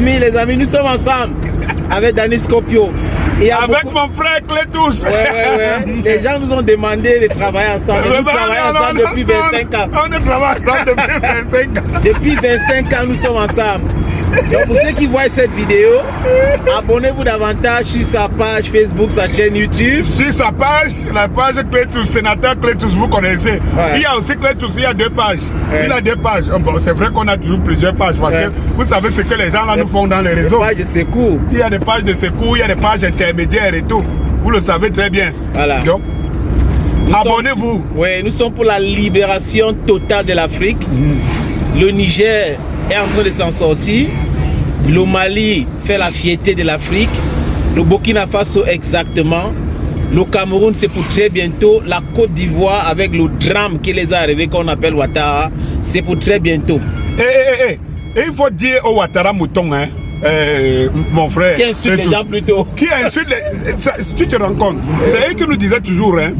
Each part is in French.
Jimmy, les amis, nous sommes ensemble avec Danny Scopio. Avec mon frère Clétus. Ouais. Les gens nous ont demandé de travailler ensemble. Nous travaillons ensemble depuis 25 ans. On travaille ensemble depuis 25 ans. Depuis 25 ans, nous sommes ensemble. Donc pour ceux qui voient cette vidéo, abonnez-vous davantage sur sa page Facebook, sa chaîne YouTube. Sur sa page, la page Clétus, sénateur Clétus, vous connaissez. Ouais. Il y a aussi Clétus, il y a 2 pages. Ouais. Il a 2 pages. Bon, c'est vrai qu'on a toujours plusieurs pages parce que vous savez ce que les gens là nous font dans les réseaux. Des pages de secours. Il y a des pages de secours, il y a des pages intermédiaires et tout. Vous le savez très bien. Voilà. Donc, abonnez-vous. Oui, nous sommes pour la libération totale de l'Afrique. Le Niger est en train de s'en sortir. Le Mali fait la fierté de l'Afrique. Le Burkina Faso exactement. Le Cameroun, c'est pour très bientôt. La Côte d'Ivoire, avec le drame qui les a arrivés, qu'on appelle Ouattara, c'est pour très bientôt. Et il faut dire au Ouattara Mouton, hein, mon frère. Qui insulte les gens plutôt. Qui insulte les... Si tu te rends compte, c'est eux qui nous disaient toujours, hein,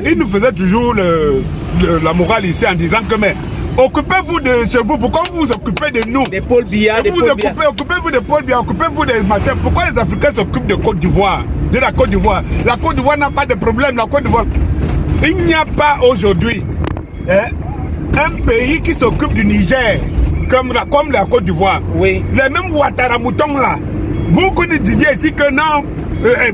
ils nous faisaient toujours la morale ici en disant que mais occupez-vous de chez vous, pourquoi vous vous occupez de nous? Des Paul Biya, occupez-vous de Paul Biya, occupez-vous des machins. Pourquoi les Africains s'occupent de Côte d'Ivoire? De la Côte d'Ivoire. La Côte d'Ivoire n'a pas de problème, la Côte d'Ivoire. Il n'y a pas aujourd'hui un pays qui s'occupe du Niger comme la Côte d'Ivoire. Oui. Les mêmes Ouattara Mouton là. Vous nous disiez ici que non.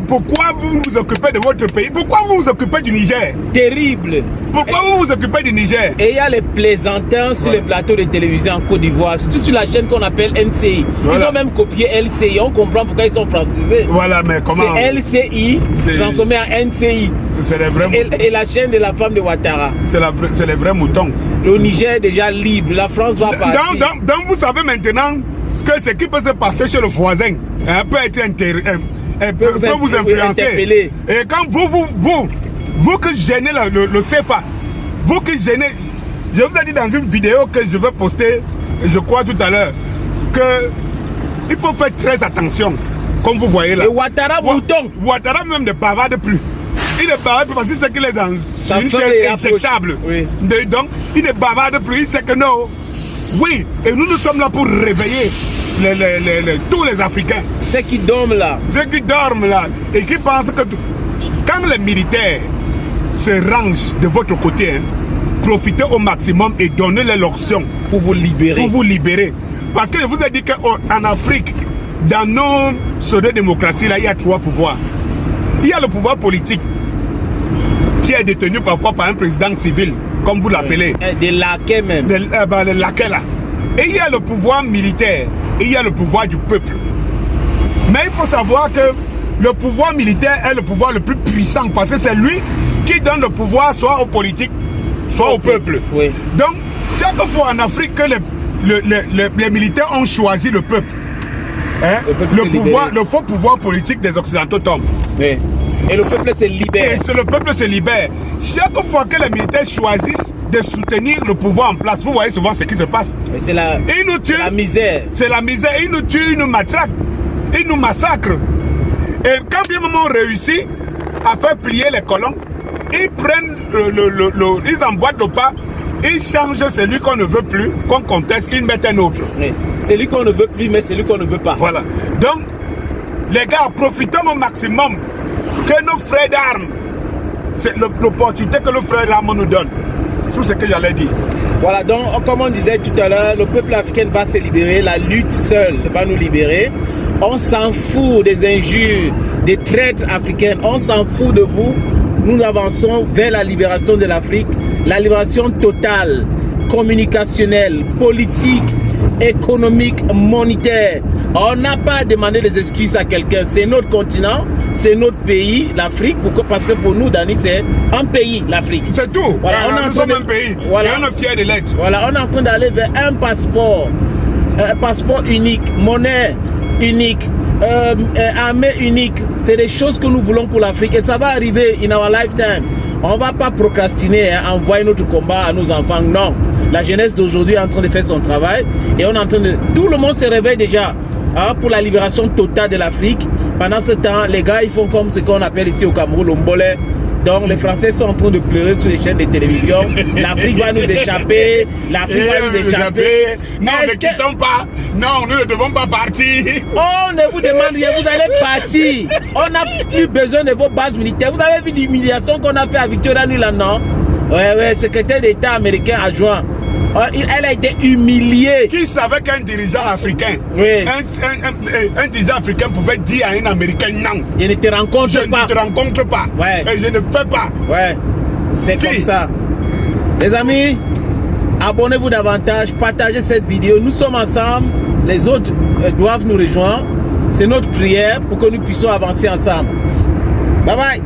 Pourquoi vous vous occupez de votre pays? Pourquoi vous vous occupez du Niger? Terrible. Pourquoi vous vous occupez du Niger? Et il y a les plaisantins sur les plateaux de télévision en Côte d'Ivoire, surtout sur la chaîne qu'on appelle NCI. Ils ont même copié LCI, on comprend pourquoi ils sont francisés. Voilà, mais comment? C'est LCI transformé en NCI. C'est les vrais moutons. Et la chaîne de la femme de Ouattara. C'est les vrais moutons. Le Niger est déjà libre, la France va partir. Donc vous savez maintenant que ce qui peut se passer chez le voisin peut être peut vous influencer. Et quand vous que gênez le CFA, vous que gênez, je vous ai dit dans une vidéo que je vais poster, je crois tout à l'heure, que il faut faire très attention, comme vous voyez là. Et Ouattara Mouton. Ouattara même ne bavarde plus. Il ne bavarde plus parce qu'il sait qu'il est dans une chaise injectable. Oui. Donc il ne bavarde plus, il sait que non. Oui, et nous sommes là pour réveiller tous les Africains. Ceux qui dorment là. Ceux qui dorment là et qui pensent que quand les militaires se rangent de votre côté, hein, profitez au maximum et donnez-les l'option pour vous libérer. Pour vous libérer. Parce que je vous ai dit qu'en Afrique, dans nos pseudo-démocraties, là, il y a 3 pouvoirs. Il y a le pouvoir politique qui est détenu parfois par un président civil, comme vous l'appelez. Des laquais même. Les laquais là. Et il y a le pouvoir militaire. Et il y a le pouvoir du peuple. Mais il faut savoir que le pouvoir militaire est le pouvoir le plus puissant parce que c'est lui qui donne le pouvoir soit aux politiques, soit au peuple. Oui. Donc, chaque fois en Afrique que les militaires ont choisi le peuple, hein, le faux pouvoir politique des Occidentaux tombe. Oui. Et le peuple se libère. Et le peuple se libère. Chaque fois que les militaires choisissent de soutenir le pouvoir en place, vous voyez souvent ce qui se passe. C'est la misère. C'est la misère. Ils nous tuent, ils nous matraquent, ils nous massacrent. Et quand bien moment on réussit à faire plier les colons, ils prennent ils emboîtent le pas, ils changent celui qu'on ne veut plus, qu'on conteste, ils mettent un autre. Oui. Celui qu'on ne veut plus, mais celui qu'on ne veut pas. Voilà. Donc, les gars, profitons au maximum que nos frères d'armes, c'est l'opportunité que nos frères d'armes nous donnent. C'est tout ce que j'allais dire. Voilà, donc comme on disait tout à l'heure, le peuple africain va se libérer, la lutte seule va nous libérer. On s'en fout des injures, des traîtres africains, on s'en fout de vous. Nous avançons vers la libération de l'Afrique, la libération totale, communicationnelle, politique, économique, monétaire. On n'a pas à demander des excuses à quelqu'un, c'est notre continent, c'est notre pays, l'Afrique, parce que pour nous, Dani, c'est un pays, l'Afrique. C'est tout. Voilà, nous sommes un pays, voilà, et on est fiers de l'être. Voilà, on est en train d'aller vers un passeport unique, monnaie unique, armée unique. C'est des choses que nous voulons pour l'Afrique et ça va arriver in our lifetime. On ne va pas procrastiner, hein, envoyer notre combat à nos enfants, non. La jeunesse d'aujourd'hui est en train de faire son travail et on est en train de... Tout le monde se réveille déjà. Hein, pour la libération totale de l'Afrique. Pendant ce temps, les gars, ils font comme ce qu'on appelle ici au Cameroun, le mbolé. Donc les Français sont en train de pleurer sur les chaînes de télévision. L'Afrique va nous échapper. L'Afrique va nous échapper. Non, ne quittons pas. Non, nous ne devons pas partir. On ne vous demande rien, vous allez partir. On n'a plus besoin de vos bases militaires. Vous avez vu l'humiliation qu'on a fait à Victoria Nuland, non? Ouais, secrétaire d'État américain adjoint. Elle a été humiliée. Qui savait qu'un dirigeant africain, oui, un dirigeant africain pouvait dire à un Américain non. Je ne te rencontre pas. Je ne te rencontre pas. Ouais. Et je ne fais pas. Ouais. C'est comme ça. Les amis, abonnez-vous davantage, partagez cette vidéo. Nous sommes ensemble. Les autres doivent nous rejoindre. C'est notre prière pour que nous puissions avancer ensemble. Bye bye.